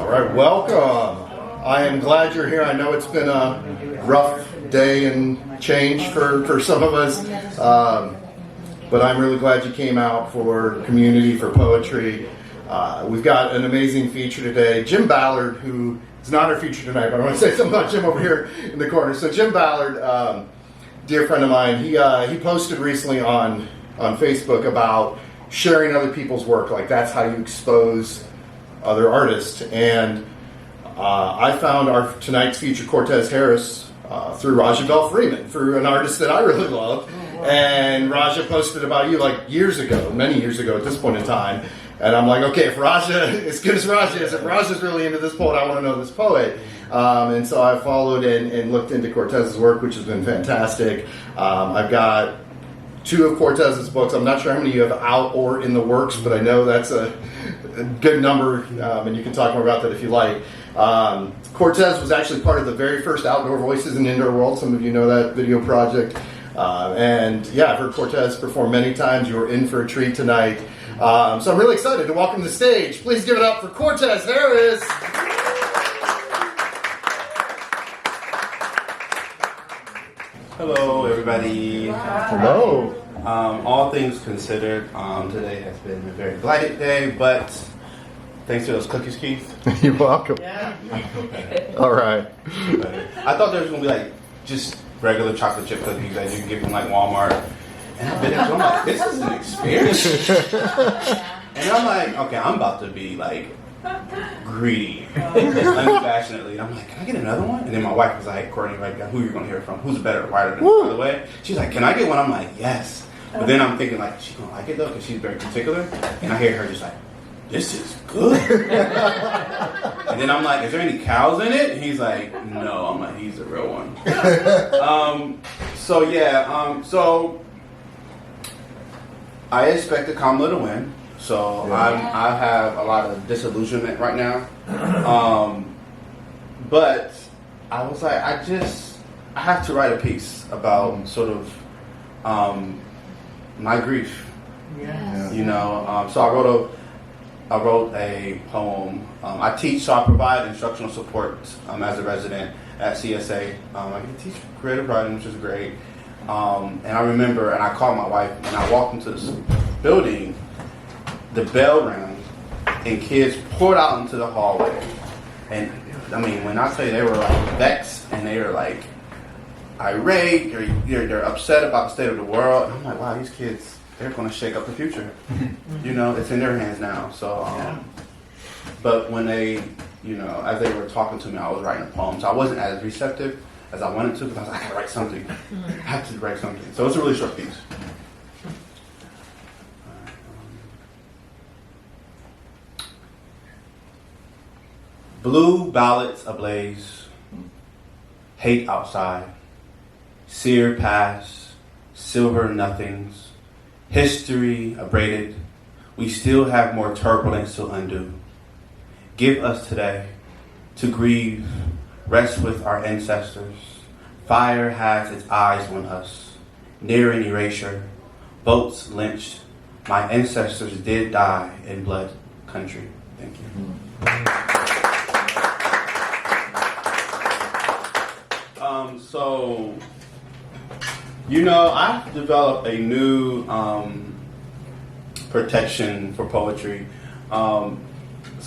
All right, welcome. I am glad you're here. I know it's been a rough day and change for some of us, but I'm really glad you came out for community, for poetry. We've got an amazing feature today. Jim Ballard, who is not our feature tonight, but I want to say something about Jim over here in the corner. So Jim Ballard, dear friend of mine, he posted recently on Facebook about sharing other people's work. Like, that's how you expose other artists. And I found our tonight's feature, Quartez Harris, through Raja Bell Freeman, through an artist that I really love. And Raja posted about you like years ago, many years ago at this point in time. And I'm like, okay, if Raja, as good as Raja is, if Raja's really into this poet, I want to know this poet. And so I followed and looked into Quartez's work, which has been fantastic. I've got 2 of Quartez's books. I'm not sure how many you have out or in the works, but I know that's a good number, and you can talk more about that if you like. Quartez was actually part of the very first Outdoor Voices in Indoor World. Some of you know that video project. And yeah, I've heard Quartez perform many times. You were in for a treat tonight. So I'm really excited to welcome to the stage. Please give it up for Quartez Harris. Hello, everybody. Hello. All things considered, today has been a very blighted day, but thanks to those cookies, Keith. You're welcome. Yeah. All right. I thought there was going to be like just regular chocolate chip cookies that you can get from like Walmart. And I've been there, so I'm like, this is an experience. And I'm like, okay, I'm about to be like greedy, unabashedly. And I'm like, can I get another one? And then my wife was like, Kortney, right now, who you're going to hear from? Who's better writer than by the way? She's like, can I get one? I'm like, yes. But then I'm thinking like, she's going to like it though, because she's very particular. And I hear her just like, this is good. And then I'm like, is there any cows in it? And he's like, no. I'm like, he's the real one. So I expect Kamala to win. So I have a lot of disillusionment right now. But I was like, I have to write a piece about sort of my grief. Yes. You know, so I wrote a poem. I teach, so I provide instructional support as a resident at CSA. I get to teach creative writing, which is great. And I remember, and I called my wife, and I walked into this building, the bell rang, and kids poured out into the hallway. And I mean, when I say they were like vexed, and they were like irate, they're upset about the state of the world. And I'm like, wow, these kids, they're going to shake up the future. You know, it's in their hands now. So, but when they, you know, as they were talking to me, I was writing a poem. So I wasn't as receptive as I wanted to, because I was like, I gotta write something. I have to write something. So it's a really short piece. Blue ballots ablaze, hate outside, seared past, silver nothings, history abraded. We still have more turbulence to undo. Give us today to grieve. Rest with our ancestors. Fire has its eyes on us. Near an erasure. Boats lynched. My ancestors did die in blood country. Thank you. So, you know, I've developed a new protection for poetry. So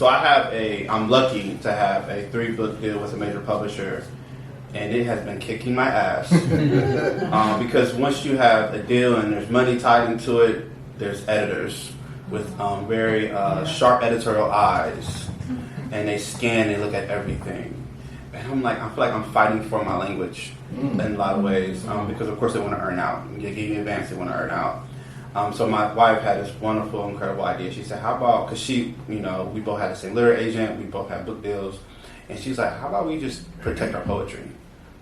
I'm lucky to have a 3-book deal with a major publisher, and it has been kicking my ass. Because once you have a deal and there's money tied into it, there's editors with very sharp editorial eyes, and they scan, they look at everything. And I'm like, I feel like I'm fighting for my language in a lot of ways, because of course they want to earn out. They give you advance, they want to earn out. So my wife had this wonderful, incredible idea. She said, how about, because she, you know, we both had the same literary agent, we both had book deals, and she's like, how about we just protect our poetry?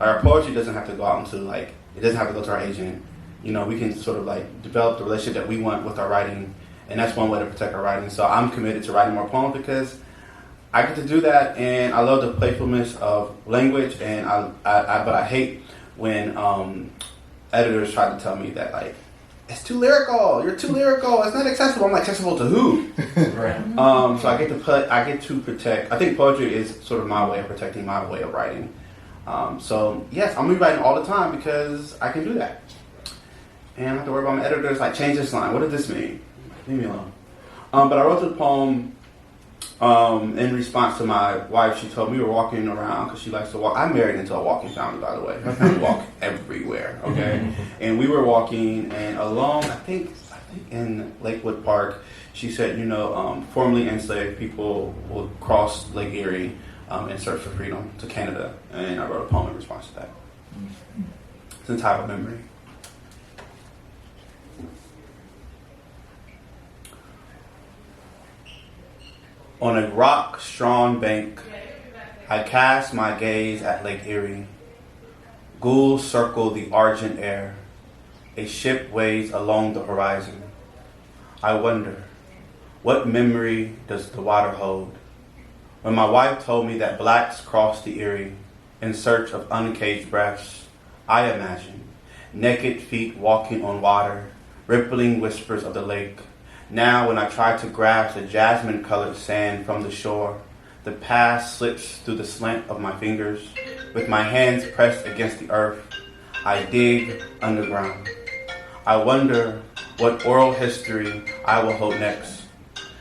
Our poetry doesn't have to go out into, like, it doesn't have to go to our agent. You know, we can sort of, like, develop the relationship that we want with our writing, and that's one way to protect our writing. So I'm committed to writing more poems because I get to do that, and I love the playfulness of language, and but I hate when editors try to tell me that, like, it's too lyrical. You're too lyrical. It's not accessible. I'm like, accessible to who? Right. So I get to protect. I think poetry is sort of my way of protecting my way of writing. So yes, I'm rewriting all the time because I can do that. And I don't have to worry about my editors. Like, change this line. What does this mean? Leave me alone. But I wrote the poem in response to my wife. She told me we were walking around because she likes to walk. I'm married into a walking family, by the way. Her family walk everywhere, okay? And we were walking, and along, I think in Lakewood Park, she said, formerly enslaved people will cross Lake Erie in search for freedom to Canada. And I wrote a poem in response to that. It's entitled Memory. On a rock-strewn bank, I cast my gaze at Lake Erie. Ghouls circle the argent air. A ship waves along the horizon. I wonder, what memory does the water hold? When my wife told me that blacks crossed the Erie in search of uncaged breaths, I imagined naked feet walking on water, rippling whispers of the lake. Now, when I try to grasp the jasmine-colored sand from the shore, the past slips through the slant of my fingers. With my hands pressed against the earth, I dig underground. I wonder what oral history I will hold next.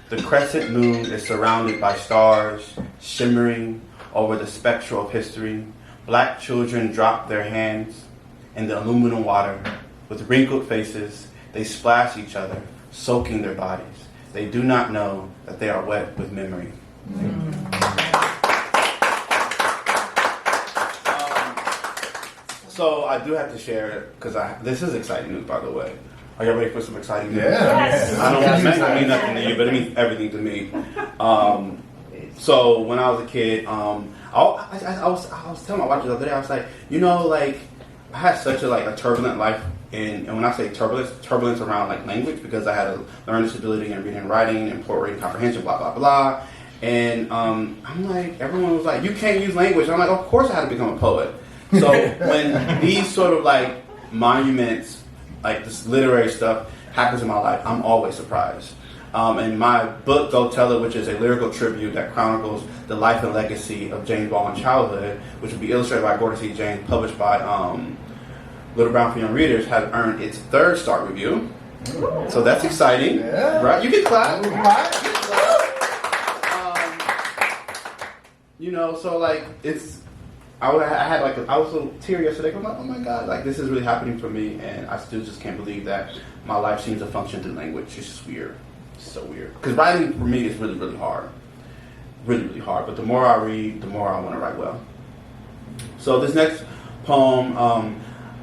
The crescent moon is surrounded by stars, shimmering over the spectral of history. Black children drop their hands in the aluminum water. With wrinkled faces, they splash each other, soaking their bodies. They do not know that they are wet with memory. So I do have to share, because this is exciting news, by the way. Are y'all ready for some exciting news? Yes. I don't it may not mean nothing to you, but it means everything to me. So when I was a kid, I was telling my wife the other day, I was like, I had such a turbulent life. And when I say turbulence around language, because I had a learning disability in reading and writing and poor reading comprehension, blah, blah, blah. And I'm like, everyone was like, you can't use language. I'm like, of course I had to become a poet. So when these sort of monuments, this literary stuff happens in my life, I'm always surprised. And my book, Go Tell It, which is a lyrical tribute that chronicles the life and legacy of James Baldwin's childhood, which will be illustrated by Kortney C. James, published by Little Brown for Young Readers, has earned its 3rd star review. So that's exciting, right? You can clap. It's. I was so teary yesterday. I'm like, oh my God, this is really happening for me, and I still just can't believe that my life seems to function through language. It's just weird. It's so weird. Because writing for me is really, really hard. Really, really hard. But the more I read, the more I want to write well. So this next poem,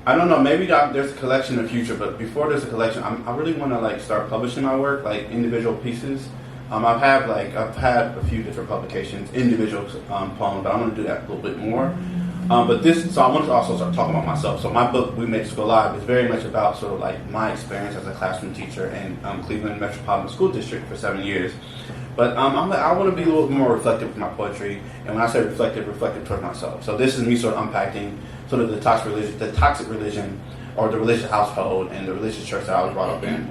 I don't know, maybe there's a collection in the future, but before there's a collection, I really want to start publishing my work, individual pieces. I've had a few different publications, individual poems, but I'm going to do that a little bit more. So I want to also start talking about myself. So my book, We Make School Live, is very much about my experience as a classroom teacher in Cleveland Metropolitan School District for 7 years. But I want to be a little more reflective with my poetry, and when I say reflective towards myself. So this is me sort of unpacking sort of the toxic religion, or the religious household and the religious church that I was brought up in.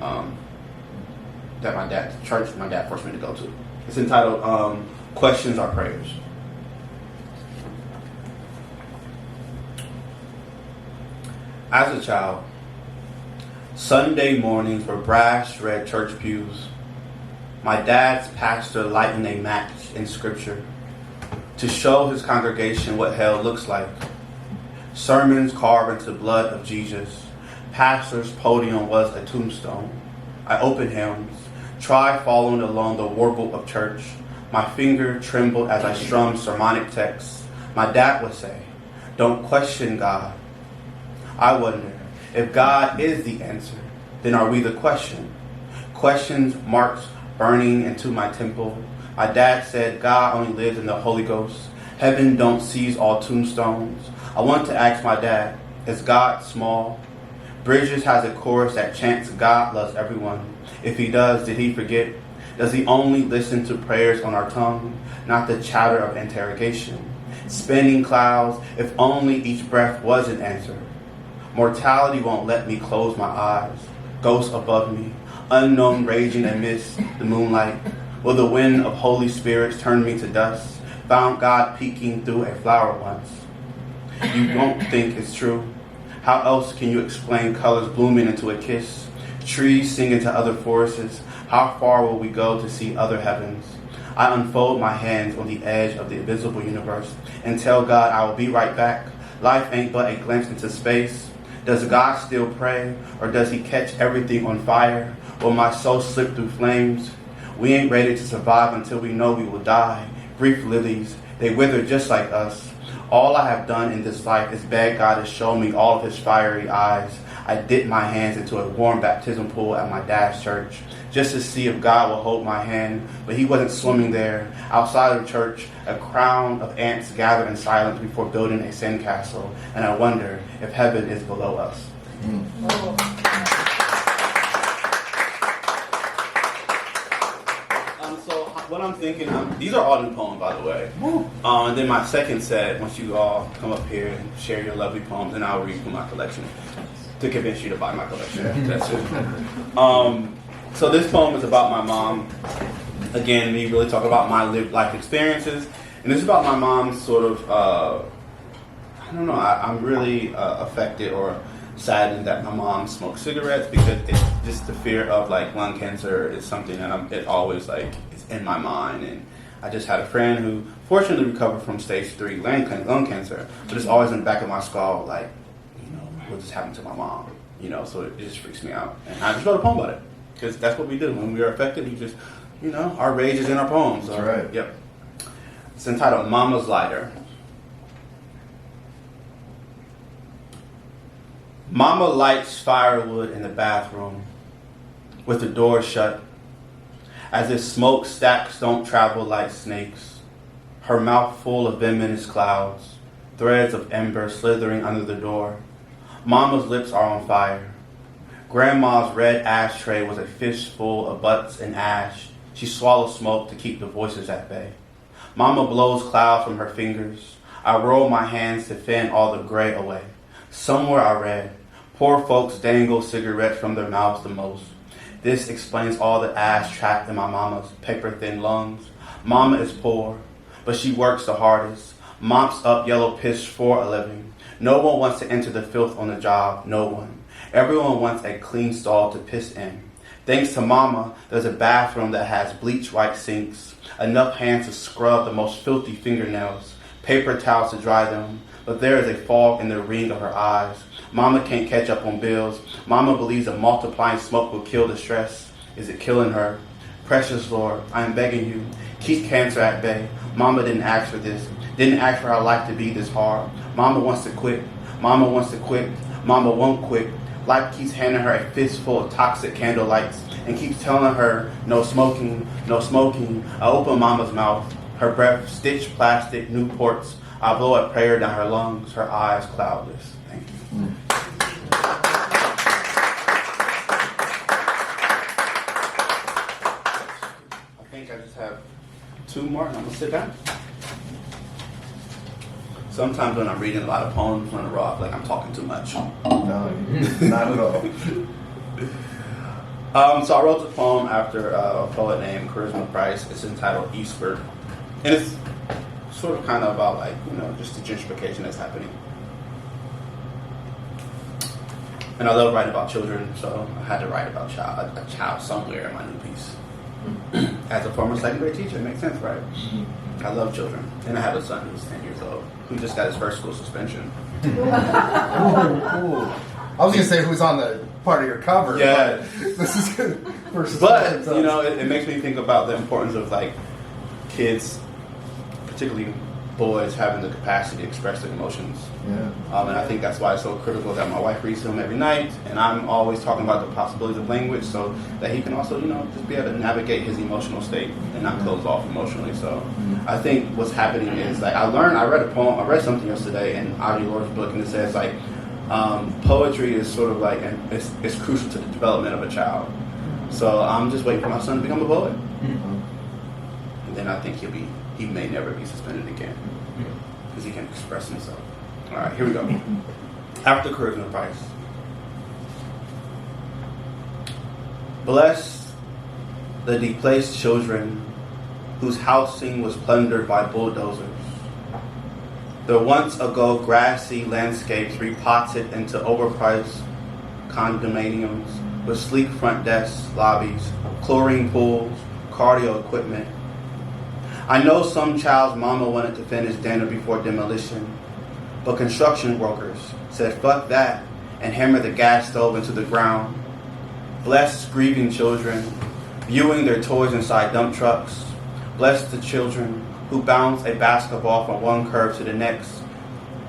That my dad forced me to go to. It's entitled Questions Are Prayers. As a child, Sunday mornings were brass red church pews. My dad's pastor lighting a match in scripture to show his congregation what hell looks like. Sermons carved into the blood of Jesus. Pastor's podium was a tombstone. I opened hymns, tried following along the warble of church. My finger trembled as I strummed sermonic texts. My dad would say, "Don't question God." I wonder, if God is the answer, then are we the question? Questions marks burning into my temple. My dad said God only lives in the Holy Ghost. Heaven don't seize all tombstones. I want to ask my dad, is God small? Bridges has a chorus that chants God loves everyone. If he does, did he forget? Does he only listen to prayers on our tongue, not the chatter of interrogation? Spinning clouds, if only each breath was an answer. Mortality won't let me close my eyes. ghosts above me, unknown raging amidst the moonlight. Will the wind of Holy Spirits turn me to dust? Found God peeking through a flower once. You don't think it's true? How else can you explain colors blooming into a kiss? Trees singing to other forests? How far will we go to see other heavens? I unfold my hands on the edge of the invisible universe and tell God I will be right back. Life ain't but a glimpse into space. Does God still pray, or does he catch everything on fire? Will my soul slip through flames? We ain't ready to survive until we know we will die. Brief lilies, they wither just like us. All I have done in this life is beg God to show me all of his fiery eyes. I dipped my hands into a warm baptism pool at my dad's church, just to see if God will hold my hand, but he wasn't swimming there. Outside of church, a crowd of ants gather in silence before building a sandcastle, and I wonder if heaven is below us. So what I'm thinking, these are all new poems, by the way. And then my second set, once you all come up here and share your lovely poems, and I'll read from my collection to convince you to buy my collection. That's it. So this poem is about my mom. Again, me really talking about my lived life experiences. And it's about my mom's sort of, I don't know, I'm really affected or saddened that my mom smokes cigarettes, because it's just the fear of like lung cancer is something that it always like is in my mind. And I just had a friend who fortunately recovered from stage 3 lung cancer, but it's always in the back of my skull, like, you know, what just happened to my mom? You know, so it just freaks me out. And I just wrote a poem about it. Because that's what we do. When we are affected, we just, you know, our rage is in our poems. That's right. Yep. It's entitled Mama's Lighter. Mama lights firewood in the bathroom with the door shut, as if smoke stacks don't travel like snakes. Her mouth full of venomous clouds, threads of ember slithering under the door. Mama's lips are on fire. Grandma's red ashtray was a fistful of butts and ash. She swallows smoke to keep the voices at bay. Mama blows clouds from her fingers. I roll my hands to fan all the gray away. Somewhere I read, poor folks dangle cigarettes from their mouths the most. This explains all the ash trapped in my mama's paper-thin lungs. Mama is poor, but she works the hardest, mops up yellow piss for a living. No one wants to enter the filth on the job, no one. Everyone wants a clean stall to piss in. Thanks to Mama, there's a bathroom that has bleach-white sinks, enough hands to scrub the most filthy fingernails, paper towels to dry them, but there is a fog in the ring of her eyes. Mama can't catch up on bills. Mama believes that multiplying smoke will kill the stress. Is it killing her? Precious Lord, I am begging you, keep cancer at bay. Mama didn't ask for this, didn't ask for her life to be this hard. Mama wants to quit. Mama wants to quit. Mama won't quit. Life keeps handing her a fistful of toxic candle lights and keeps telling her, no smoking, no smoking. I open Mama's mouth, her breath stitched plastic, Newports. I blow a prayer down her lungs, her eyes cloudless. Thank you. I think I just have 2 more and I'm gonna sit down. Sometimes when I'm reading a lot of poems on the raw, I feel like I'm talking too much. No, not at all. So I wrote the poem after a poet named Charisma Price. It's entitled Eastward. And it's sort of kind of about like, you know, just the gentrification that's happening. And I love writing about children, so I had to write about a child somewhere in my new piece. As a former second grade teacher, it makes sense, right? I love children. And I have a son who's 10 years old, who just got his first school suspension. Ooh. I was going to say who's on the part of your cover. Yeah. But this is good. But, you know, it makes me think about the importance of, like, kids, particularly boys, having the capacity to express their emotions. Yeah. And I think that's why it's so critical that my wife reads to him every night, and I'm always talking about the possibilities of language so that he can also, you know, just be able to navigate his emotional state and not close off emotionally. So I think what's happening is, like, I read something yesterday in Audre Lorde's book, and it says, like, poetry is sort of like, it's crucial to the development of a child. So I'm just waiting for my son to become a poet. And then I think he may never be suspended again because he can express himself. All right, here we go. After Charisma Price. Bless the displaced children whose housing was plundered by bulldozers. The once ago grassy landscapes repotted into overpriced condominiums with sleek front desks, lobbies, chlorine pools, cardio equipment. I know some child's mama wanted to finish dinner before demolition, but construction workers said fuck that and hammered the gas stove into the ground. Bless grieving children, viewing their toys inside dump trucks. Bless the children who bounce a basketball from one curve to the next,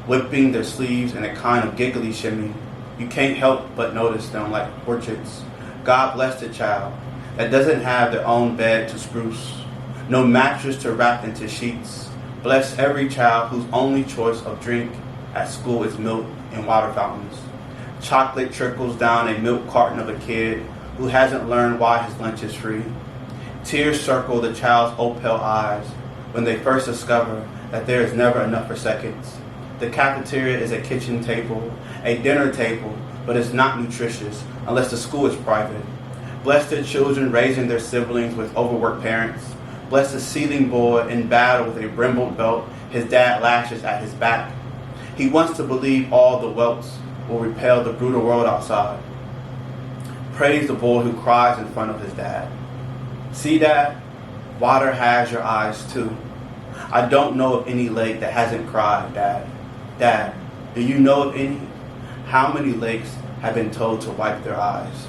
whipping their sleeves in a kind of giggly shimmy. You can't help but notice them like portraits. God bless the child that doesn't have their own bed to spruce, no mattress to wrap into sheets. Bless every child whose only choice of drink at school is milk and water fountains. Chocolate trickles down a milk carton of a kid who hasn't learned why his lunch is free. Tears circle the child's opal eyes when they first discover that there is never enough for seconds. The cafeteria is a kitchen table, a dinner table, but it's not nutritious unless the school is private. Bless the children raising their siblings with overworked parents. Bless the seething boy in battle with a brimbled belt his dad lashes at his back. He wants to believe all the welts will repel the brutal world outside. Praise the boy who cries in front of his dad. See, Dad? Water has your eyes too. I don't know of any lake that hasn't cried, Dad. Dad, do you know of any? How many lakes have been told to wipe their eyes?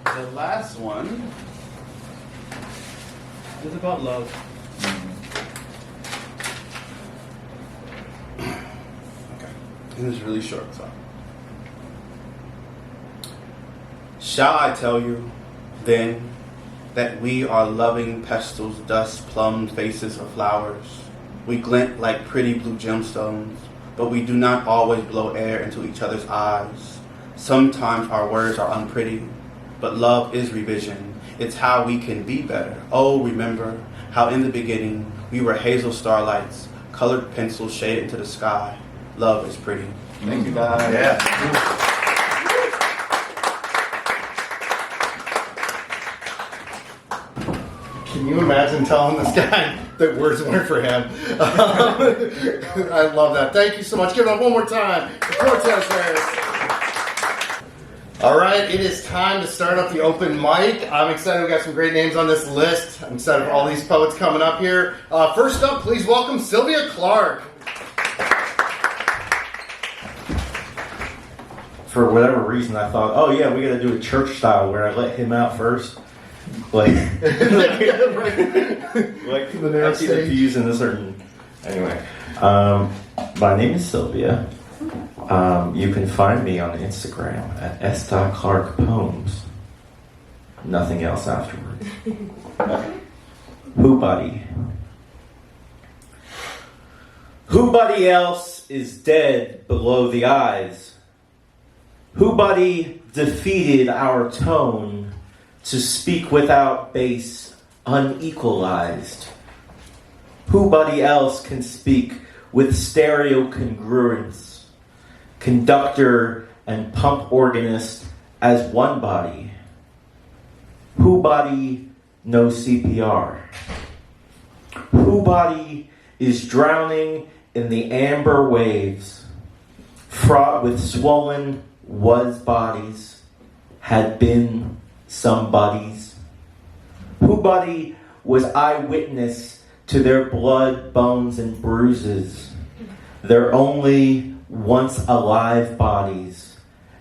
And the last one is about love. Okay, and it's really short, so. Shall I tell you, then, that we are loving pestles, dust, plumbed faces of flowers? We glint like pretty blue gemstones, but we do not always blow air into each other's eyes. Sometimes our words are unpretty, but love is revision. It's how we can be better. Oh, remember how in the beginning we were hazel starlights, colored pencils shaded into the sky. Love is pretty. Thank you, guys. Yeah. Can you imagine telling this guy that words weren't for him? I love that. Thank you so much. Give it up one more time for Quartez Harris. All right, it is time to start up the open mic. I'm excited. We got some great names on this list. I'm excited for all these poets coming up here. First up, please welcome Sylvia Clark. For whatever reason, I thought, oh yeah, we got to do a church style where I let him out first. Like the narrow stage. Using a certain. Anyway, my name is Sylvia. You can find me on Instagram at s.clarkpoems. Nothing else afterwards. Who-buddy. Who-buddy else is dead below the eyes? Who-buddy defeated our tone to speak without bass, unequalized? Who-buddy else can speak with stereo congruence, conductor and pump organist as one body? Who-buddy knows CPR? Who-buddy is drowning in the amber waves, fraught with swollen was bodies, had been somebody's? Who-buddy was eyewitness to their blood, bones, and bruises, their only once alive bodies,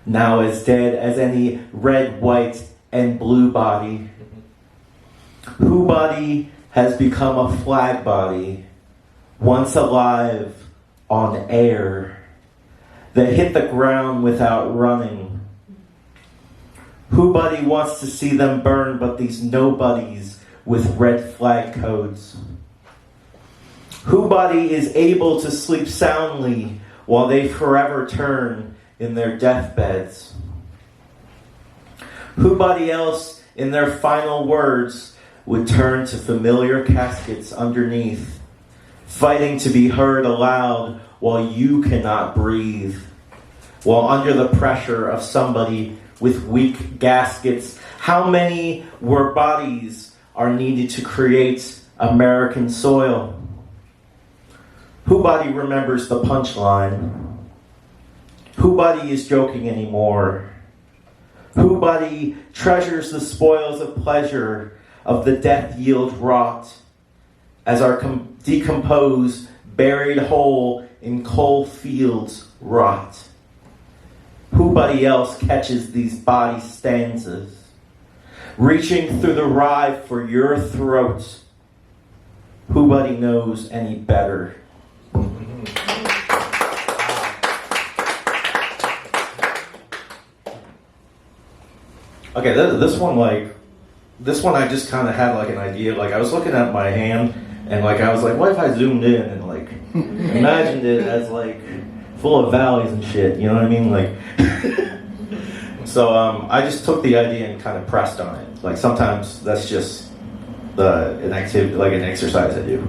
now as dead as any red, white, and blue body? Who-buddy has become a flag body, once alive on air, that hit the ground without running? Who-buddy wants to see them burn, but these nobodies with red flag codes? Who-buddy is able to sleep soundly while they forever turn in their deathbeds? Who-buddy else, in their final words, would turn to familiar caskets underneath, fighting to be heard aloud while you cannot breathe, while under the pressure of somebody with weak gaskets. How many were bodies are needed to create American soil? Whobody remembers the punchline? Whobody is joking anymore? Whobody treasures the spoils of pleasure of the death yield wrought as our decomposed, buried whole in coal fields rot? Whobody else catches these body stanzas, reaching through the rye for your throat? Whobody knows any better? Okay, this one I just kind of had like an idea. Like I was looking at my hand and like I was like, what if I zoomed in and like imagined it as like full of valleys and shit, you know what I mean? Like, so I just took the idea and kind of pressed on it. Like sometimes that's just an activity, like an exercise I do.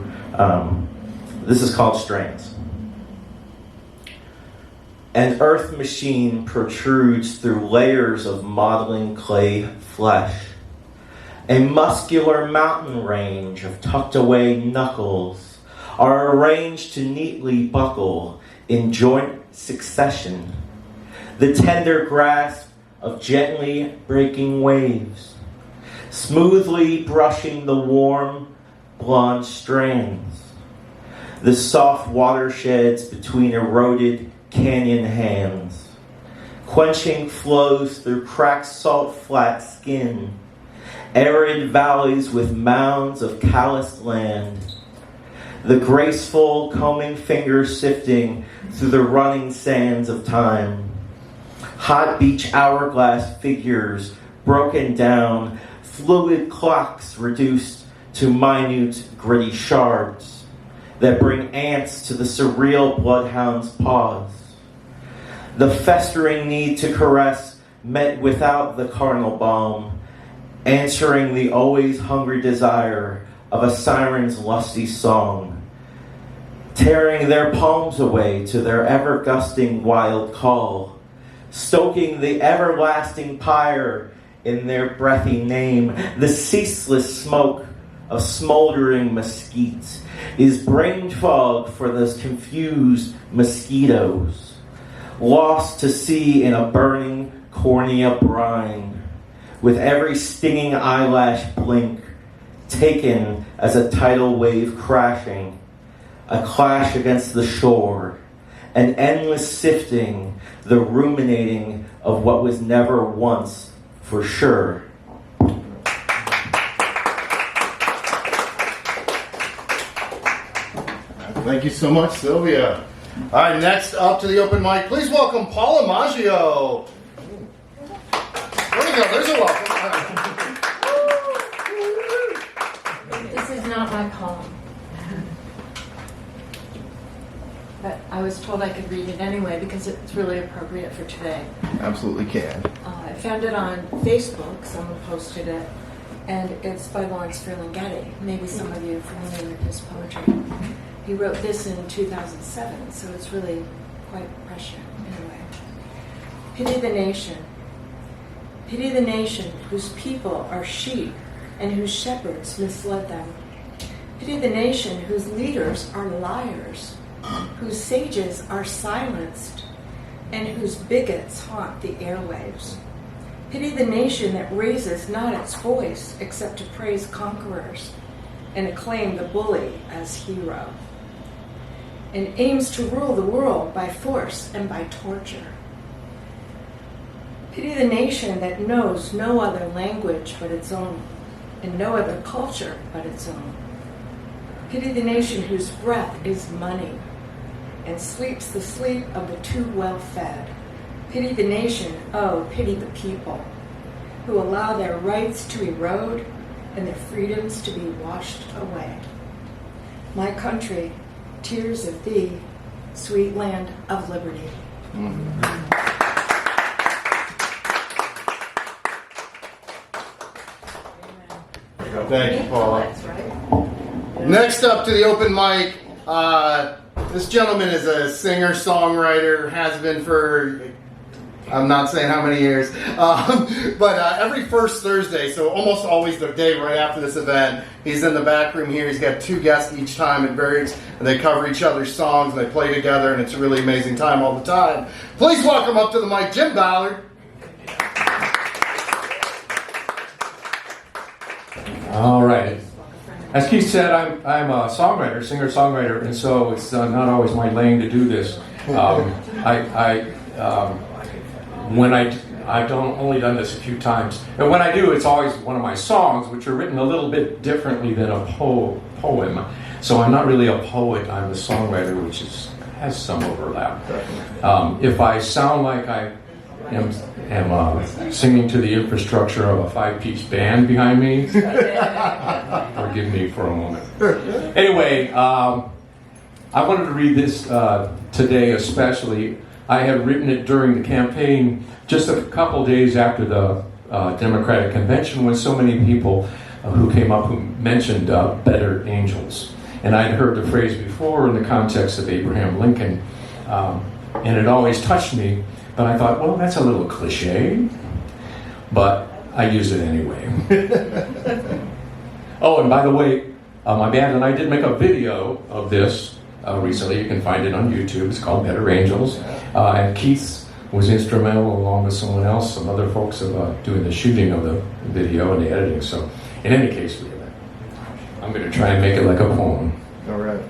This is called strains. An earth machine protrudes through layers of modeling clay flesh. A muscular mountain range of tucked away knuckles are arranged to neatly buckle in joint succession. The tender grasp of gently breaking waves, smoothly brushing the warm blonde strands. The soft watersheds between eroded canyon hands, quenching flows through cracked salt flat skin, arid valleys with mounds of calloused land, the graceful combing fingers sifting through the running sands of time, hot beach hourglass figures broken down, fluid clocks reduced to minute gritty shards that bring ants to the surreal bloodhound's paws. The festering need to caress met without the carnal balm, answering the always hungry desire of a siren's lusty song, tearing their palms away to their ever-gusting wild call, stoking the everlasting pyre in their breathy name. The ceaseless smoke of smoldering mesquite is brain fog for those confused mosquitoes, lost to sea in a burning cornea brine, with every stinging eyelash blink taken as a tidal wave crashing, a clash against the shore, an endless sifting, the ruminating of what was never once for sure. Thank you so much, Sylvia. All right, next up to the open mic, please welcome Paula Maggio. There we go, there's a welcome. This is not my poem, but I was told I could read it anyway because it's really appropriate for today. Absolutely can. I found it on Facebook, someone posted it, and it's by Lawrence Ferlinghetti. Maybe some of you are familiar with his poetry. He wrote this in 2007, so it's really quite prescient in a way. Pity the nation. Pity the nation whose people are sheep and whose shepherds misled them. Pity the nation whose leaders are liars, whose sages are silenced, and whose bigots haunt the airwaves. Pity the nation that raises not its voice except to praise conquerors and acclaim the bully as hero, and aims to rule the world by force and by torture. Pity the nation that knows no other language but its own, and no other culture but its own. Pity the nation whose breath is money, and sleeps the sleep of the too well-fed. Pity the nation, oh, pity the people, who allow their rights to erode and their freedoms to be washed away. My country, tears of thee, sweet land of liberty. Thank you, Paula. Poets, right? Next up to the open mic, This gentleman is a singer-songwriter, has been for, I'm not saying how many years, but every first Thursday, so almost always the day right after this event, he's in the back room here. He's got 2 guests each time at various, and they cover each other's songs, and they play together, and it's a really amazing time all the time. Please welcome up to the mic, Jim Ballard. All right. As Keith said, I'm a songwriter, singer-songwriter, and so it's not always my lane to do this. I've only done this a few times, and when I do, it's always one of my songs, which are written a little bit differently than a poem. So I'm not really a poet. I'm a songwriter, which has some overlap. If I sound like I am singing to the infrastructure of a 5-piece band behind me, forgive me for a moment. Anyway, I wanted to read this today especially. I had written it during the campaign just a couple days after the Democratic Convention, when so many people who came up who mentioned better angels. And I'd heard the phrase before in the context of Abraham Lincoln, and it always touched me. But I thought, well, that's a little cliche, but I use it anyway. Oh, and by the way, my band and I did make a video of this recently. You can find it on YouTube. It's called Better Angels. And Keith was instrumental, along with someone else, some other folks, of doing the shooting of the video and the editing. So, in any case, I'm going to try and make it like a poem. All right.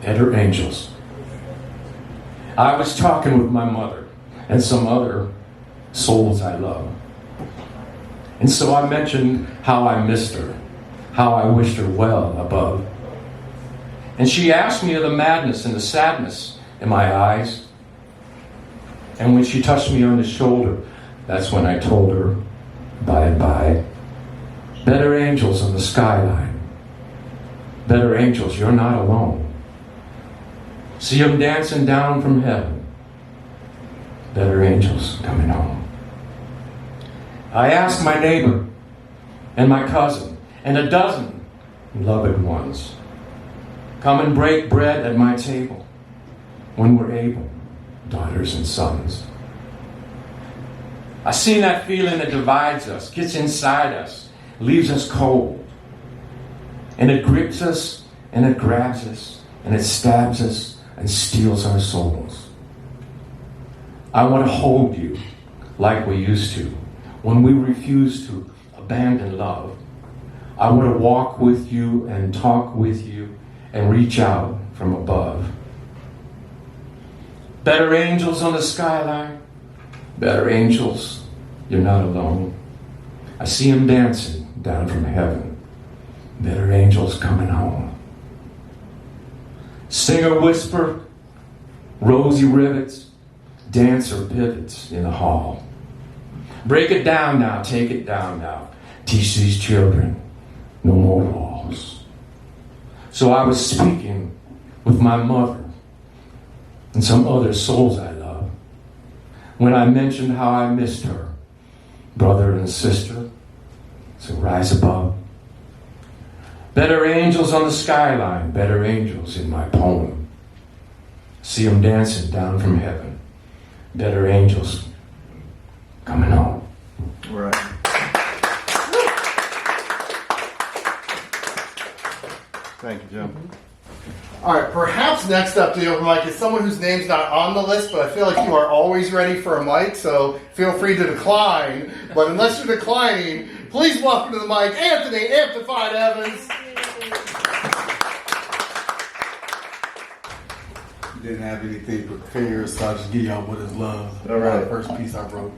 Better Angels. I was talking with my mother and some other souls I love. And so I mentioned how I missed her, how I wished her well above. And she asked me of the madness and the sadness in my eyes. And when she touched me on the shoulder, that's when I told her, by and by, better angels on the skyline. Better angels, you're not alone. See them dancing down from heaven. Better angels coming home. I asked my neighbor and my cousin and a dozen loved ones, come and break bread at my table when we're able, daughters and sons. I seen that feeling that divides us, gets inside us, leaves us cold. And it grips us and it grabs us and it stabs us and steals our souls. I want to hold you like we used to when we refused to abandon love. I want to walk with you and talk with you and reach out from above. Better angels on the skyline. Better angels, you're not alone. I see them dancing down from heaven. Better angels coming home. Singer whisper, rosy rivets, dancer pivots in the hall. Break it down now, take it down now. Teach these children no more walls. So I was speaking with my mother and some other souls I love when I mentioned how I missed her, brother and sister, so rise above. Better angels on the skyline, better angels in my poem. See them dancing down from heaven. Better angels coming home. Right. Thank you, Jim. All right, perhaps next up to the open mic is someone whose name's not on the list, but I feel like you are always ready for a mic, so feel free to decline. But unless you're declining, please welcome to the mic, Anthony Amptified Evans. Didn't have anything prepared, so I'll just give y'all What Is Love. All right. The first piece I wrote.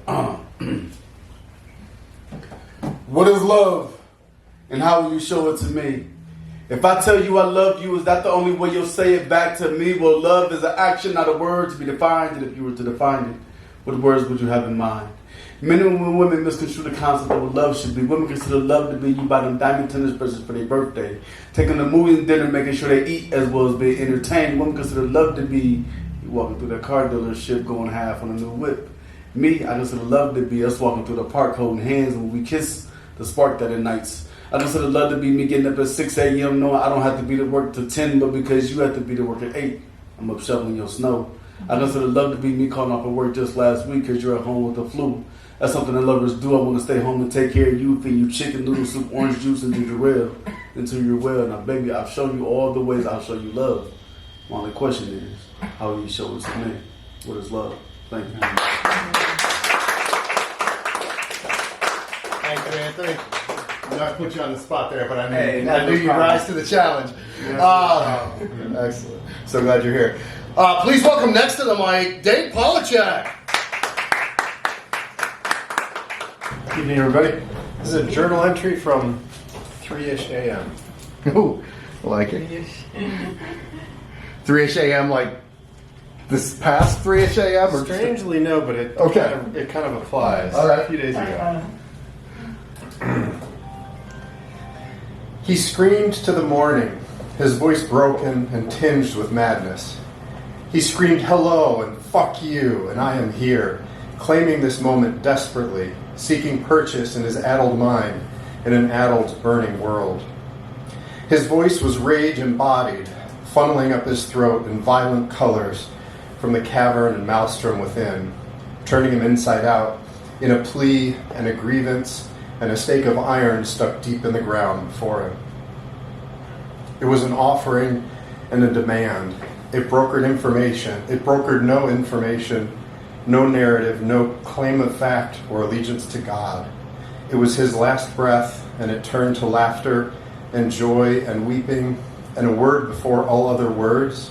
What is love, and how will you show it to me? If I tell you I love you, is that the only way you'll say it back to me? Well, love is an action, not a word to be defined. And if you were to define it, what words would you have in mind? Men and women misconstrue the concept of what love should be. Women consider love to be you buy them diamond tennis bracelets for their birthday, taking them to movies and dinner, making sure they eat as well as being entertained. Women consider love to be you walking through that car dealership going half on a new whip. Me, I consider love to be us walking through the park holding hands when we kiss, the spark that ignites I consider love to be me getting up at 6 a.m. knowing I don't have to be to work till 10, but because you have to be to work at 8, I'm up shoveling your snow. I consider love to be me calling off of work just last week because you're at home with the flu. That's something that lovers do. I want to stay home and take care of you, feed you chicken noodle soup, orange juice, and ginger ale until you're well. Now, baby, I've shown you all the ways I'll show you love. My only question is, how will you show it to me? What is love? Thank you. Thank you, Anthony. I know I put you on the spot there, but I knew, Hey, I knew you'd rise to the challenge. Excellent. So glad you're here. Please welcome next to the mic, Dave Polacheck. Good evening, everybody. This is a journal entry from 3-ish a.m. Ooh, I like it. 3-ish a.m. like this past 3-ish a.m. or Strangely, no, but it Okay. it kind of applies. All right. A few days ago. He screamed to the morning, his voice broken and tinged with madness. He screamed, "Hello," and "fuck you," and "I am here," claiming this moment desperately, seeking purchase in his addled mind in an addled, burning world. His voice was rage embodied, funneling up his throat in violent colors from the cavern and maelstrom within, turning him inside out in a plea and a grievance and a stake of iron stuck deep in the ground before him. It was an offering and a demand. It brokered information. It brokered no information, no narrative, no claim of fact or allegiance to God. It was his last breath, and it turned to laughter and joy and weeping, and a word before all other words,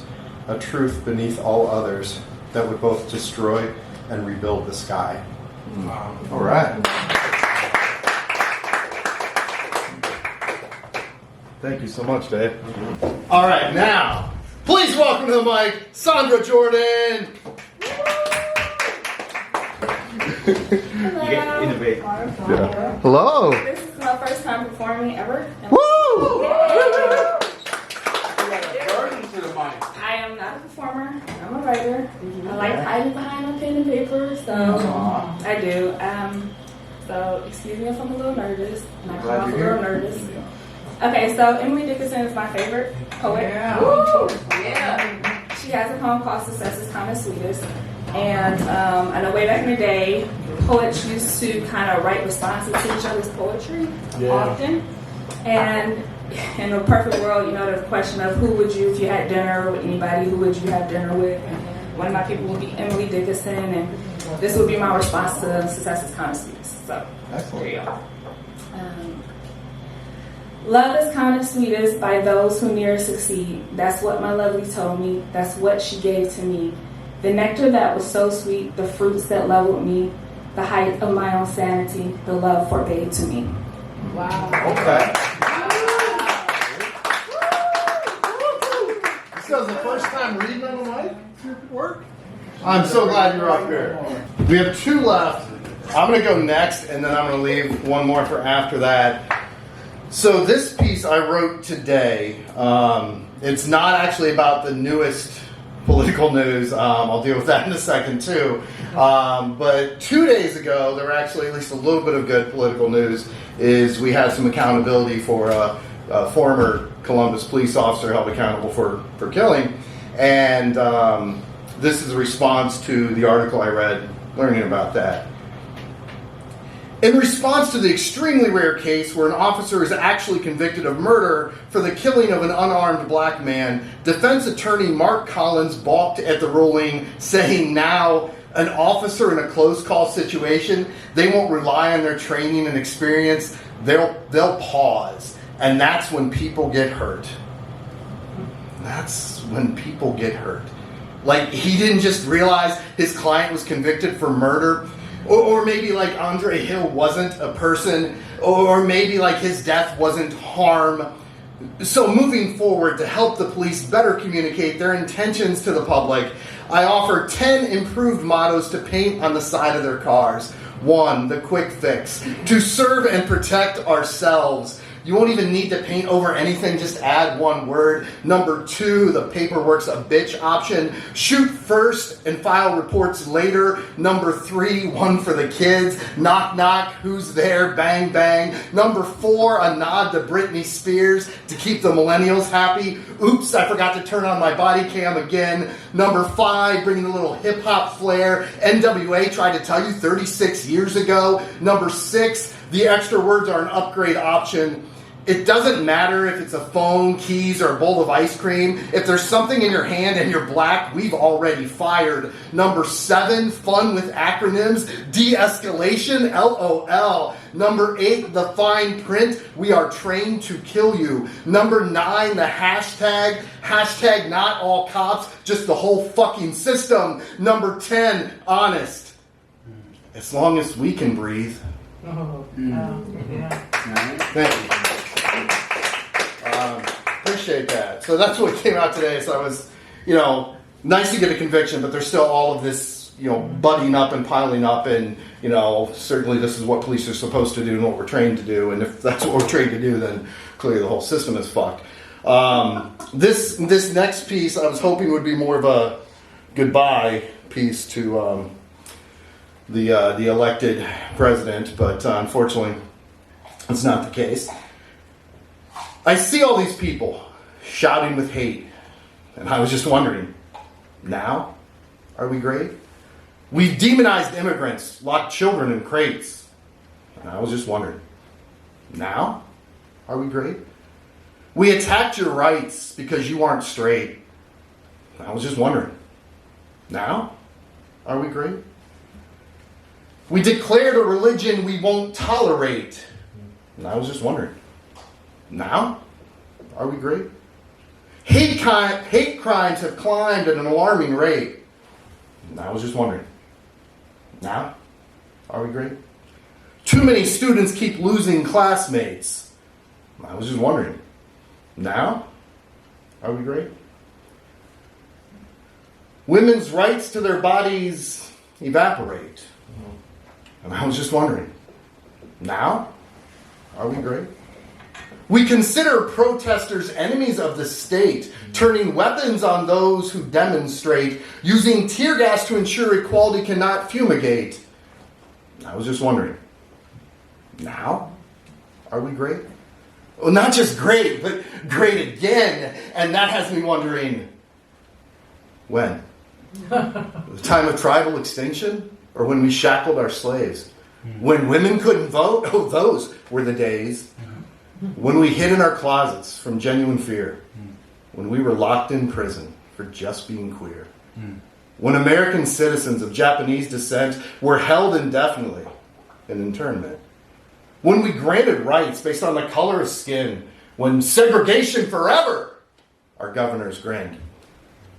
a truth beneath all others that would both destroy and rebuild the sky. All right. Thank you so much, Dave. All right, now, please welcome to the mic, Sondra Jordan. Hello. Innovate. Hello. This is my first time performing ever. Woo! I am not a performer. I'm a writer. I like hiding behind my pen and paper, so I do. So excuse me if I'm a little nervous. I come off a little nervous. Okay, so Emily Dickinson is my favorite poet. Woo! Yeah. She has a poem called "Success is Kind of Sweetest." And I know way back in the day, poets used to kind of write responses to each other's poetry often. And in a perfect world, you know, there's a question of who would you, if you had dinner with anybody, who would you have dinner with? And one of my people would be Emily Dickinson, and this would be my response to "Success is Kind of Sweetest." So there you go. Love is kind of sweetest by those who near succeed. That's what my lovely told me. That's what she gave to me. The nectar that was so sweet, the fruits that leveled me, the height of my own sanity, the love forbade to me. Wow. Okay. This is the first time reading on the mic. Work. I'm so glad you're up here. We have 2 left. I'm going to go next, and then I'm going to leave one more for after that. So this piece I wrote today. It's not actually about the newest political news. I'll deal with that in a second too. But 2 days ago, there were actually at least a little bit of good political news. Is we had some accountability for a former Columbus police officer held accountable for killing, and this is a response to the article I read learning about that. In response to the extremely rare case where an officer is actually convicted of murder for the killing of an unarmed black man, defense attorney Mark Collins balked at the ruling, saying now an officer in a close call situation, they won't rely on their training and experience, they'll pause. And that's when people get hurt. That's when people get hurt. Like, he didn't just realize his client was convicted for murder. Or maybe like Andre Hill wasn't a person, or maybe like his death wasn't harm. So moving forward to help the police better communicate their intentions to the public, I offer 10 improved mottos to paint on the side of their cars. 1, the quick fix, to serve and protect ourselves. You won't even need to paint over anything, just add one word. Number 2, the paperwork's a bitch option. Shoot first and file reports later. Number 3, one for the kids. Knock, knock, who's there? Bang, bang. Number 4, a nod to Britney Spears to keep the millennials happy. Oops, I forgot to turn on my body cam again. Number 5, bringing a little hip-hop flair. NWA tried to tell you 36 years ago. Number 6, the extra words are an upgrade option. It doesn't matter if it's a phone, keys, or a bowl of ice cream. If there's something in your hand and you're black, we've already fired. Number 7, fun with acronyms. De-escalation, LOL. Number 8, the fine print. We are trained to kill you. Number 9, the hashtag. Hashtag not all cops, just the whole fucking system. Number 10, honest. As long as we can breathe. Thank you. Appreciate that. So that's what came out today. So I was, nice to get a conviction, but there's still all of this, budding up and piling up, and certainly this is what police are supposed to do and what we're trained to do. And if that's what we're trained to do, then clearly the whole system is fucked. This next piece I was hoping would be more of a goodbye piece to the elected president, but unfortunately, it's not the case. I see all these people shouting with hate, and I was just wondering, now? Are we great? We've demonized immigrants, locked children in crates, and I was just wondering, now? Are we great? We attacked your rights because you aren't straight, and I was just wondering, now? Are we great? We declared a religion we won't tolerate, and I was just wondering, now? Are we great? Hate crimes have climbed at an alarming rate. And I was just wondering, now? Are we great? Too many students keep losing classmates. And I was just wondering, now? Are we great? Women's rights to their bodies evaporate. And I was just wondering, now? Are we great? We consider protesters enemies of the state, turning weapons on those who demonstrate, using tear gas to ensure equality cannot fumigate. I was just wondering, now? Are we great? Well, not just great, but great again. And that has me wondering, when? The time of tribal extinction? Or when we shackled our slaves? When women couldn't vote? Oh, those were the days. When we hid in our closets from genuine fear. When we were locked in prison for just being queer. When American citizens of Japanese descent were held indefinitely in internment. When we granted rights based on the color of skin. When segregation forever, our governors grinned.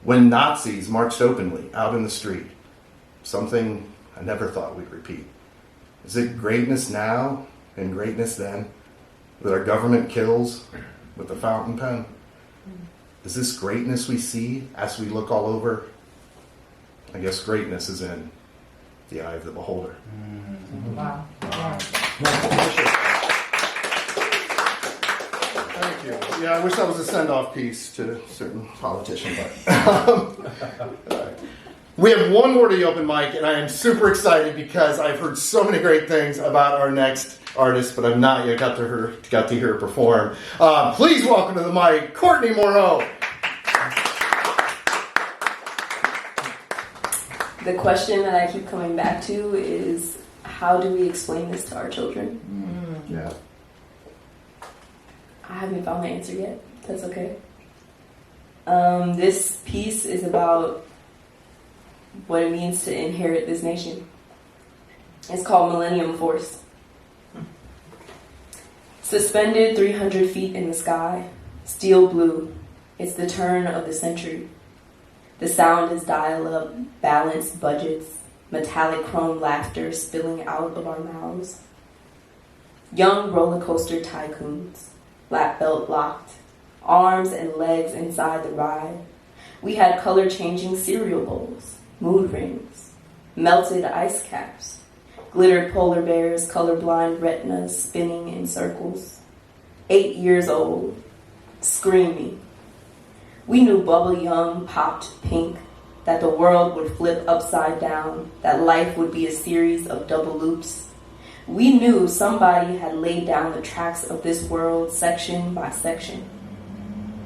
When Nazis marched openly out in the street. Something I never thought we'd repeat. Is it greatness now and greatness then? That our government kills with a fountain pen? Is this greatness we see as we look all over? I guess greatness is in the eye of the beholder. Wow. Thank you. Yeah, I wish that was a send-off piece to a certain politician, but we have one more to the open mic, and I am super excited because I've heard so many great things about our next artist, but I've not yet got to hear her perform. Please welcome to the mic, Kortney Morrow. The question that I keep coming back to is, how do we explain this to our children? Yeah. I haven't found the answer yet. That's okay. This piece is about what it means to inherit this nation. It's called Millennium Force. Suspended 300 feet in the sky, steel blue, it's the turn of the century. The sound is dial-up, balanced budgets, metallic chrome laughter spilling out of our mouths. Young roller coaster tycoons, lap belt locked, arms and legs inside the ride. We had color-changing cereal bowls, mood rings, melted ice caps, glittered polar bears, colorblind retinas spinning in circles. 8 years old, screaming. We knew bubble yum popped pink, that the world would flip upside down, that life would be a series of double loops. We knew somebody had laid down the tracks of this world section by section.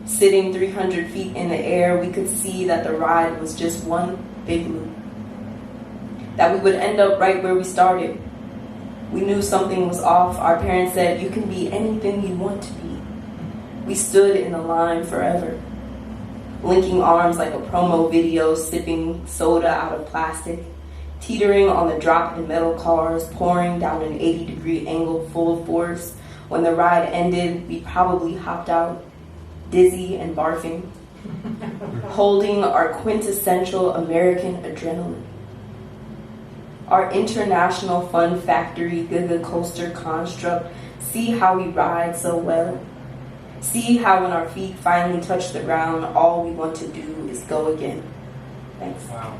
Sitting 300 feet in the air, we could see that the ride was just one big loop. That we would end up right where we started. We knew something was off. Our parents said, "You can be anything you want to be." We stood in the line forever, linking arms like a promo video, sipping soda out of plastic, teetering on the drop in metal cars, pouring down an 80-degree angle full of force. When the ride ended, we probably hopped out, dizzy and barfing, holding our quintessential American adrenaline. Our international fun factory Gaga coaster construct, see how we ride so well. See how when our feet finally touch the ground, all we want to do is go again. Thanks. Wow.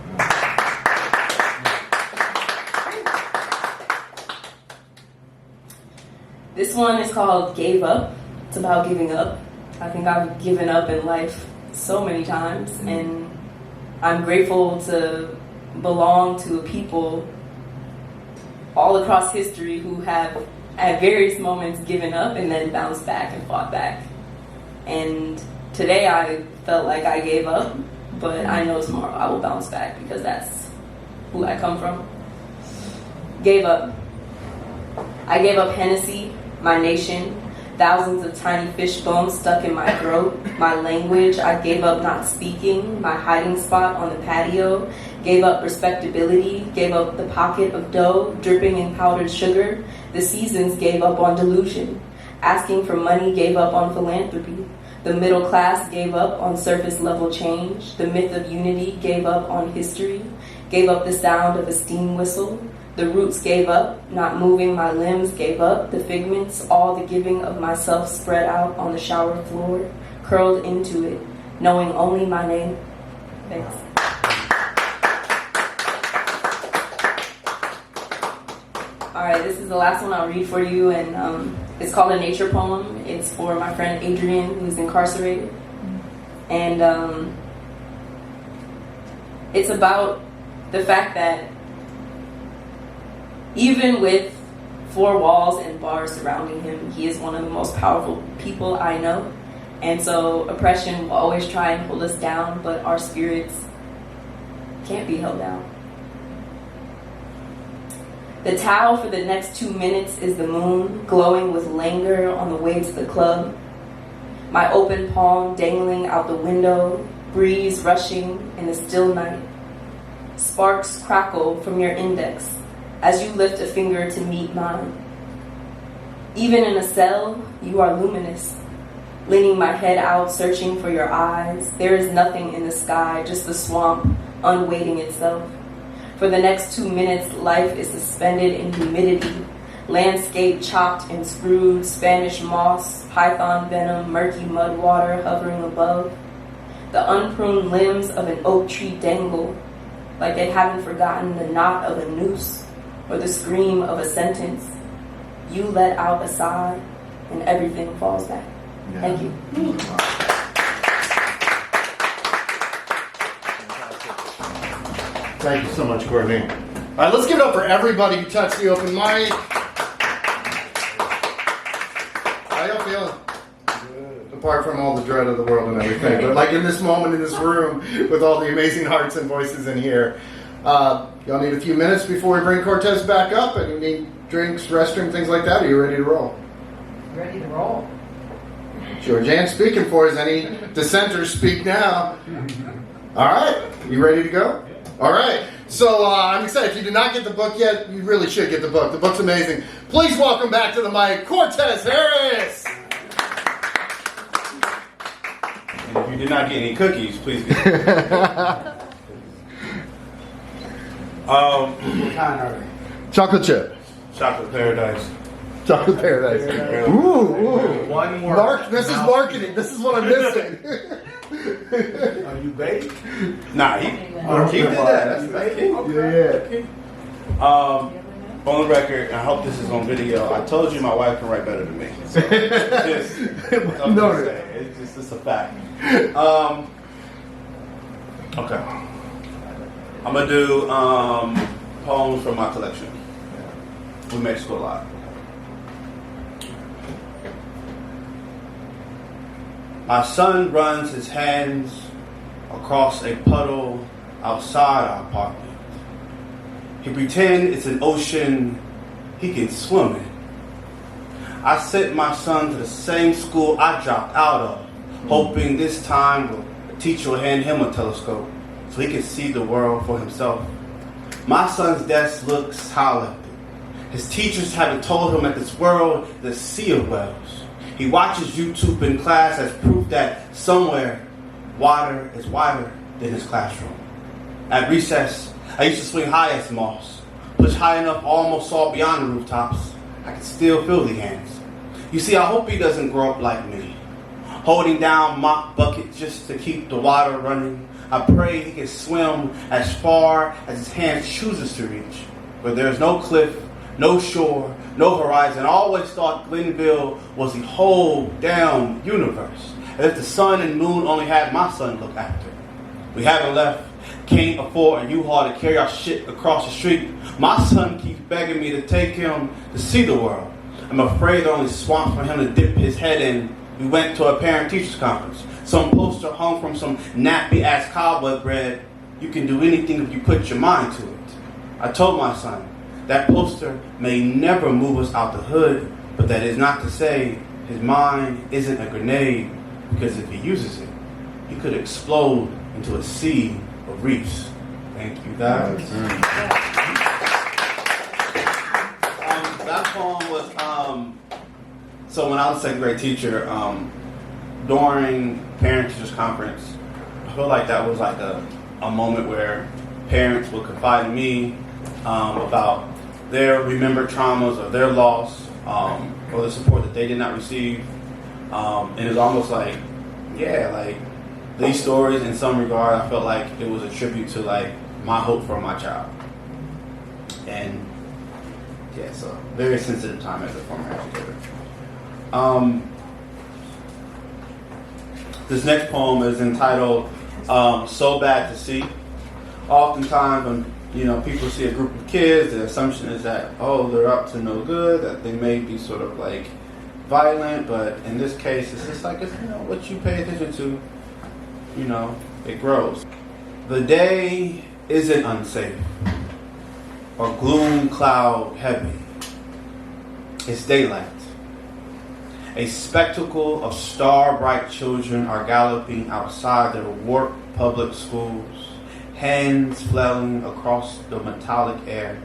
This one is called Gave Up. It's about giving up. I think I've given up in life so many times, and I'm grateful to belong to a people all across history who have at various moments given up and then bounced back and fought back. And today I felt like I gave up, but I know tomorrow I will bounce back because that's who I come from. Gave up. I gave up Hennessy, my nation, thousands of tiny fish bones stuck in my throat, my language. I gave up not speaking, my hiding spot on the patio, gave up respectability, gave up the pocket of dough dripping in powdered sugar. The seasons gave up on delusion. Asking for money gave up on philanthropy. The middle class gave up on surface level change. The myth of unity gave up on history, gave up the sound of a steam whistle. The roots gave up, not moving my limbs gave up. The figments, all the giving of myself spread out on the shower floor, curled into it, knowing only my name. Thanks. All right, this is the last one I'll read for you, and it's called a nature poem. It's for my friend Adrian, who's incarcerated. And it's about the fact that even with 4 walls and bars surrounding him, he is one of the most powerful people I know. And so oppression will always try and hold us down, but our spirits can't be held down. The towel for the next 2 minutes is the moon, glowing with languor on the way to the club. My open palm dangling out the window, breeze rushing in the still night. Sparks crackle from your index as you lift a finger to meet mine. Even in a cell, you are luminous. Leaning my head out, searching for your eyes. There is nothing in the sky, just the swamp unweighting itself. For the next 2 minutes, life is suspended in humidity. Landscape chopped and screwed, Spanish moss, python venom, murky mud water hovering above. The unpruned limbs of an oak tree dangle, like they haven't forgotten the knot of a noose or the scream of a sentence. You let out a sigh, and everything falls back. Yeah. Thank you. Thank you so much, Kortney. All right, let's give it up for everybody who touched the open mic. How y'all feeling? Good. Apart from all the dread of the world and everything, but like in this moment in this room with all the amazing hearts and voices in here. Y'all need a few minutes before we bring Quartez back up, and you need drinks, restroom, things like that. Are you ready to roll? Ready to roll. Georgianne's speaking for us. Any dissenters speak now. All right, you ready to go? All right, so I'm excited. If you did not get the book yet, you really should get the book. The book's amazing. Please welcome back to the mic, Quartez Harris. And if you did not get any cookies, please get them. What kind are they? Chocolate chip. Chocolate Paradise. Chocolate Paradise. Ooh. One more. Mark, this is marketing. This is what I'm missing. Are you baked? Nah, he did that. That's baked. Yeah. On the record, and I hope this is on video, I told you my wife can write better than me. So it's a fact. Okay. I'm gonna do poems from my collection. We made school a lot. My son runs his hands across a puddle outside our apartment. He pretends it's an ocean he can swim in. I sent my son to the same school I dropped out of, hoping this time the teacher will hand him a telescope so he can see the world for himself. My son's desk looks hollow. His teachers haven't told him that this world is a sea of wells. He watches YouTube in class as proof that somewhere water is wider than his classroom. At recess, I used to swing high as moss, push high enough I almost saw beyond the rooftops. I could still feel the hands. You see, I hope he doesn't grow up like me, holding down mop buckets just to keep the water running. I pray he can swim as far as his hands chooses to reach, where there's no cliff, no shore, no horizon. I always thought Glenville was the whole damn universe, as if the sun and moon only had my son to look after. We haven't left. Can't afford a U-Haul to carry our shit across the street. My son keeps begging me to take him to see the world. I'm afraid there are only swamps for him to dip his head in. We went to a parent-teachers conference. Some poster hung from some nappy-ass cobweb read, "You can do anything if you put your mind to it." I told my son, that poster may never move us out the hood, but that is not to say his mind isn't a grenade, because if he uses it, he could explode into a sea of reefs. Thank you, guys. That poem was, so when I was a second grade teacher, during parent teachers conference, I feel like that was like a moment where parents would confide in me about their remembered traumas or their loss, or the support that they did not receive. And it was almost like, yeah, like these stories in some regard, I felt like it was a tribute to like my hope for my child. And yeah, so very sensitive time as a former educator. This next poem is entitled So Bad to See. Oftentimes when people see a group of kids, the assumption is that, oh, they're up to no good, that they may be sort of like violent, but in this case, it's just like, what you pay attention to, it grows. The day isn't unsafe or gloom cloud heavy. It's daylight. A spectacle of star-bright children are galloping outside their warped public schools, hands flailing across the metallic air,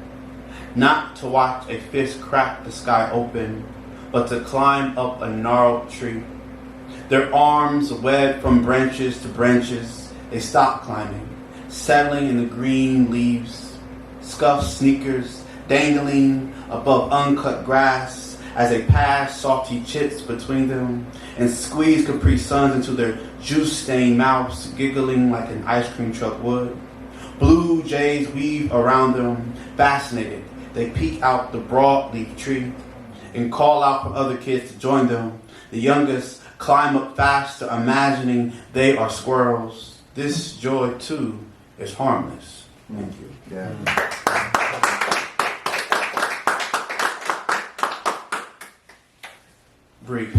not to watch a fist crack the sky open, but to climb up a gnarled tree. Their arms webbed from branches to branches, they stop climbing, settling in the green leaves, scuffed sneakers dangling above uncut grass as they pass salty chips between them and squeeze Capri Suns into their juice-stained mouths, giggling like an ice cream truck would. Blue jays weave around them, fascinated. They peek out the broadleaf tree and call out for other kids to join them. The youngest climb up faster, imagining they are squirrels. This joy, too, is harmless. Thank you. Yeah. Brief.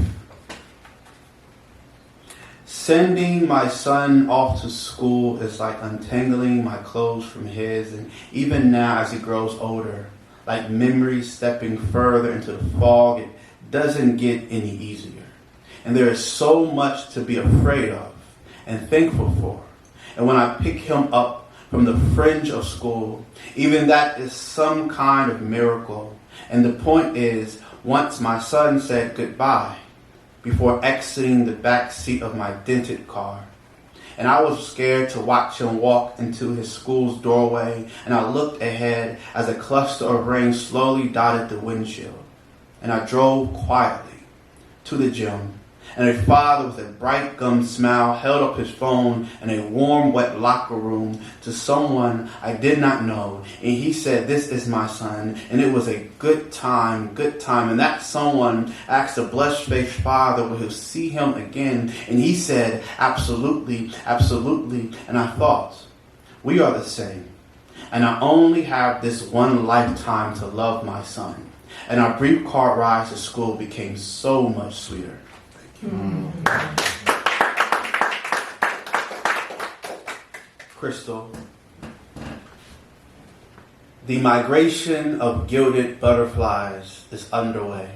Sending my son off to school is like untangling my clothes from his, and even now as he grows older, like memories stepping further into the fog, it doesn't get any easier. And there is so much to be afraid of and thankful for. And when I pick him up from the fringe of school, even that is some kind of miracle. And the point is, once my son said goodbye before exiting the back seat of my dented car, and I was scared to watch him walk into his school's doorway, and I looked ahead as a cluster of rain slowly dotted the windshield, and I drove quietly to the gym, And a father with a bright gum smile held up his phone in a warm, wet locker room to someone I did not know. And he said, "This is my son." And it was a good time. And that someone asked a blush-faced father will he see him again. And he said, "Absolutely, absolutely." And I thought, we are the same. And I only have this one lifetime to love my son. And our brief car ride to school became so much sweeter. Crystal. The migration of gilded butterflies is underway.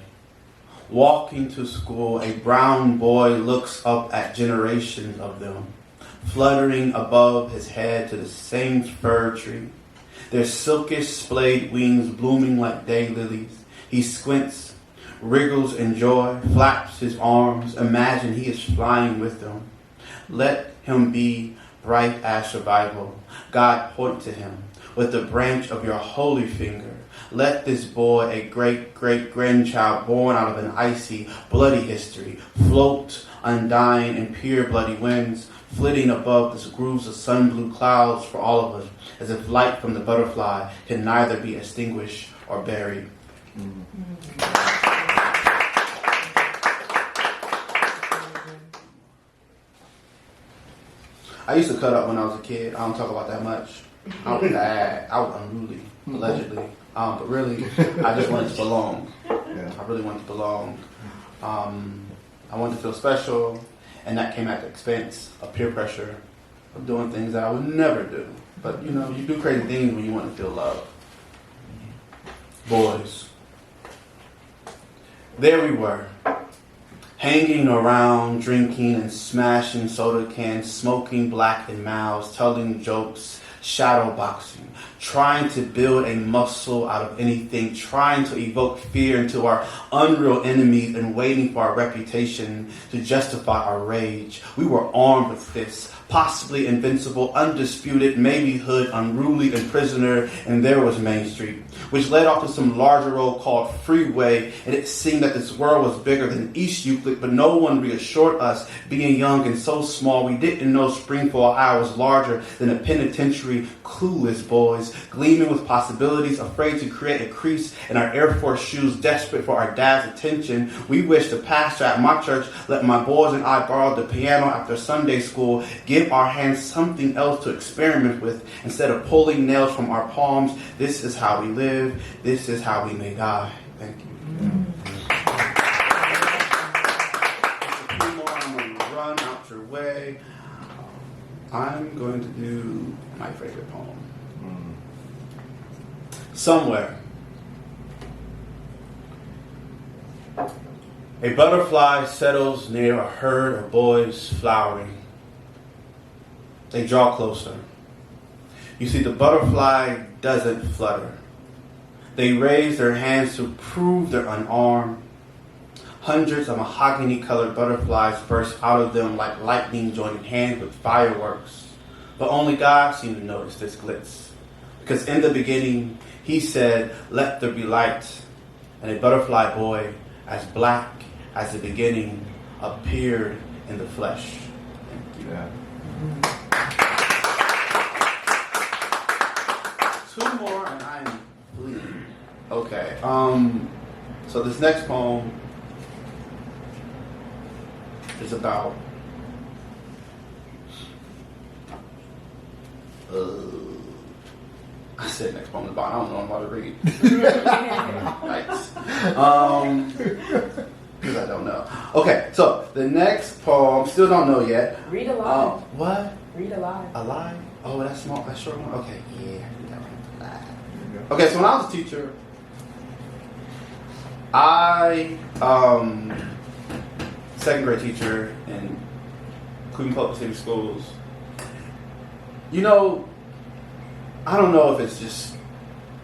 Walking to school, a brown boy looks up at generations of them, fluttering above his head to the same fir tree, their silkish splayed wings blooming like daylilies. He squints, wriggles in joy, flaps his arms, imagine he is flying with them. Let him be bright as survival. God, point to him with the branch of your holy finger. Let this boy, a great-great-grandchild born out of an icy, bloody history, float undying in pure bloody winds, flitting above the grooves of sun-blue clouds for all of us, as if light from the butterfly can neither be extinguished or buried. I used to cut up when I was a kid. I don't talk about that much. I was bad. I was unruly, allegedly. But really, I just wanted to belong. I really wanted to belong. I wanted to feel special, and that came at the expense of peer pressure, of doing things that I would never do. But you know, you do crazy things when you want to feel love. Boys. There we were, hanging around, drinking and smashing soda cans, smoking black and mouths, telling jokes, shadow boxing, trying to build a muscle out of anything, trying to evoke fear into our unreal enemies and waiting for our reputation to justify our rage. We were armed with fists, possibly invincible, undisputed, maybe hood, unruly, and prisoner, and there was Main Street, which led off to some larger road called Freeway, and it seemed that this world was bigger than East Euclid, but no one reassured us, being young and so small, we didn't know Springfield, Ohio was larger than a penitentiary, clueless boys, gleaming with possibilities, afraid to create a crease in our Air Force shoes, desperate for our dad's attention. We wished the pastor at my church let my boys and I borrow the piano after Sunday school, give our hands something else to experiment with instead of pulling nails from our palms. This is how we live. This is how we may die. Thank you. A few more. I'm going to run out your way. I'm going to do my favorite poem. Somewhere, a butterfly settles near a herd of boys flowering. They draw closer. You see, the butterfly doesn't flutter. They raise their hands to prove they're unarmed. Hundreds of mahogany-colored butterflies burst out of them like lightning joining hands with fireworks. But only God seemed to notice this glitz. Because in the beginning, he said, "Let there be light." And a butterfly boy, as black as the beginning, appeared in the flesh. Thank you. Yeah. Two more and I am bleeding. Okay. So this next poem is about I said next poem is about, I don't know what I'm about to read. Nice. Because I don't know. Okay, so the next poem, still don't know yet. Read aloud. What? Read aloud. Alive? Oh, that's small, that short one? Okay, yeah, I do that one. Okay, so when I was a teacher, second grade teacher in Queen Public City Schools, you know, I don't know if it's just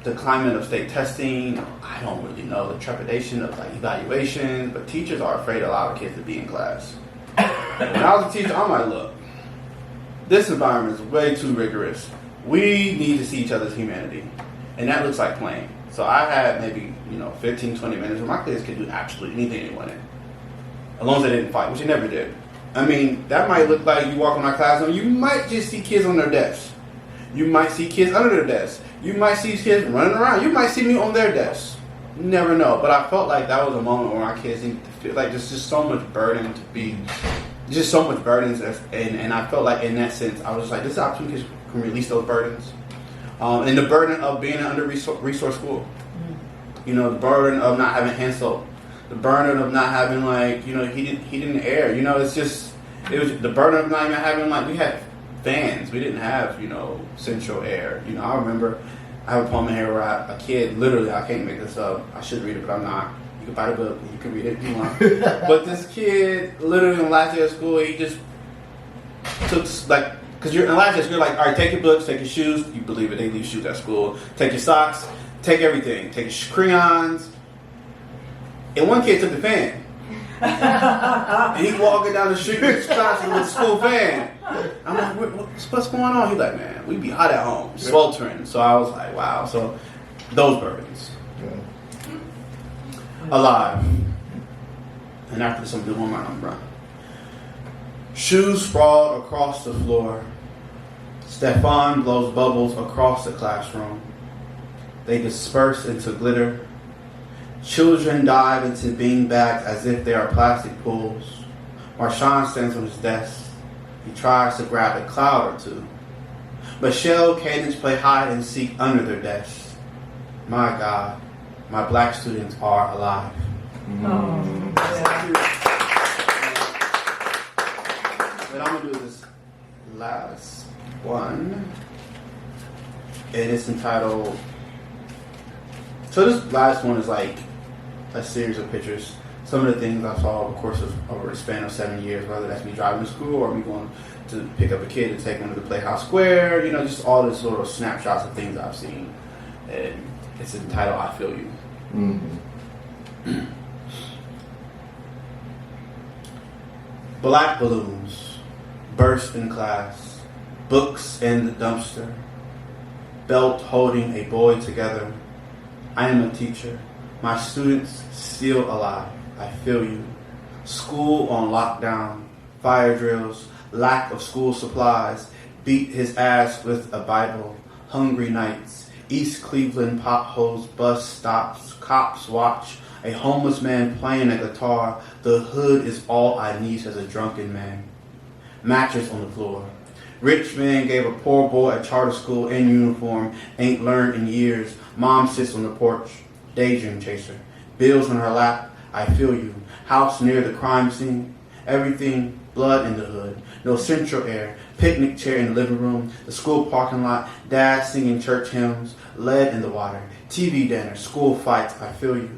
the climate of state testing, I don't really know, the trepidation of like evaluations, but teachers are afraid to allow kids to be in class. When I was a teacher, I'm like, look, this environment is way too rigorous. We need to see each other's humanity. And that looks like playing. So I had maybe, 15, 20 minutes where my kids could do absolutely anything they wanted. as long as they didn't fight, which they never did. I mean, that might look like you walk in my classroom, you might just see kids on their desks. You might see kids under their desks. You might see kids running around. You might see me on their desks. You never know. But I felt like that was a moment where my kids didn't feel like there's just so much burden to be, just so much burdens. And I felt like in that sense, I was just like, this opportunity can release those burdens. And the burden of being an under-resourced school. You know, the burden of not having hand soap. The burden of not having, like, you know, heated in the air. You know, it's just, it was the burden of not even having, like, we had fans. We didn't have, you know, central air. You know, I remember I have a poem in here where a kid, literally, I can't make this up. I should read it, but I'm not. You can buy the book and you can read it if you want. But this kid, literally, in the last day of school, he just took, like, because you're in the last day of school, you're like, all right, take your books, take your shoes. You believe it, they leave shoes at school. Take your socks, take everything. Take your crayons. And one kid took the fan. And he walking down the street with his classroom with a school fan. I'm like, what's going on? He's like, man, we be hot at home, sweltering. So I was like, wow. So those burdens. Alive. And after this, I'm doing one more number. Shoes sprawled across the floor. Stefan blows bubbles across the classroom. They disperse into glitter. Children dive into bean bags as if they are plastic pools. Marshawn stands on his desk. He tries to grab a cloud or two. Michelle, Cadence play hide and seek under their desks. My God, my black students are alive. But I'm going to do this last one. And it's entitled... So this last one is like a series of pictures. Some of the things I saw over the course of over a span of 7 years, whether that's me driving to school or me going to pick up a kid and take them to the Playhouse Square, you know, just all these little snapshots of things I've seen. And it's entitled I Feel You. Mm-hmm. Black balloons burst in class, books in the dumpster, belt holding a boy together. I am a teacher. My students still alive. I feel you. School on lockdown. Fire drills. Lack of school supplies. Beat his ass with a Bible. Hungry nights. East Cleveland potholes. Bus stops. Cops watch. A homeless man playing a guitar. The hood is all I need as a drunken man. Mattress on the floor. Rich man gave a poor boy a charter school in uniform. Ain't learned in years. Mom sits on the porch. Daydream chaser. Bills on her lap. I feel you. House near the crime scene. Everything. Blood in the hood. No central air. Picnic chair in the living room. The school parking lot. Dad singing church hymns. Lead in the water. TV dinner. School fights. I feel you.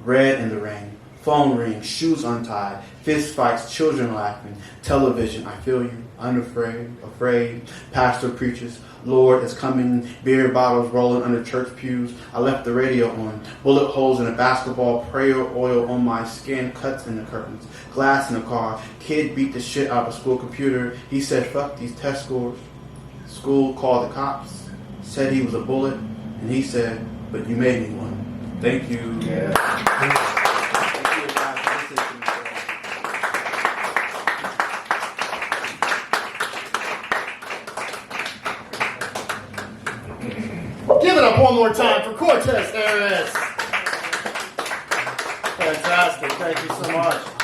Red in the rain. Phone rings. Shoes untied. Fist fights. Children laughing. Television. I feel you. Unafraid. Afraid. Pastor preaches. Lord is coming. Beer bottles rolling under church pews. I left the radio on. Bullet holes in a basketball. Prayer oil on my skin. Cuts in the curtains. Glass in the car. Kid beat the shit out of school computer. He said, fuck these test scores. School called the cops. Said he was a bullet. And he said, but you made me one. Thank you. Yeah. Give it up one more time for Quartez Harris. Fantastic. Thank you so much.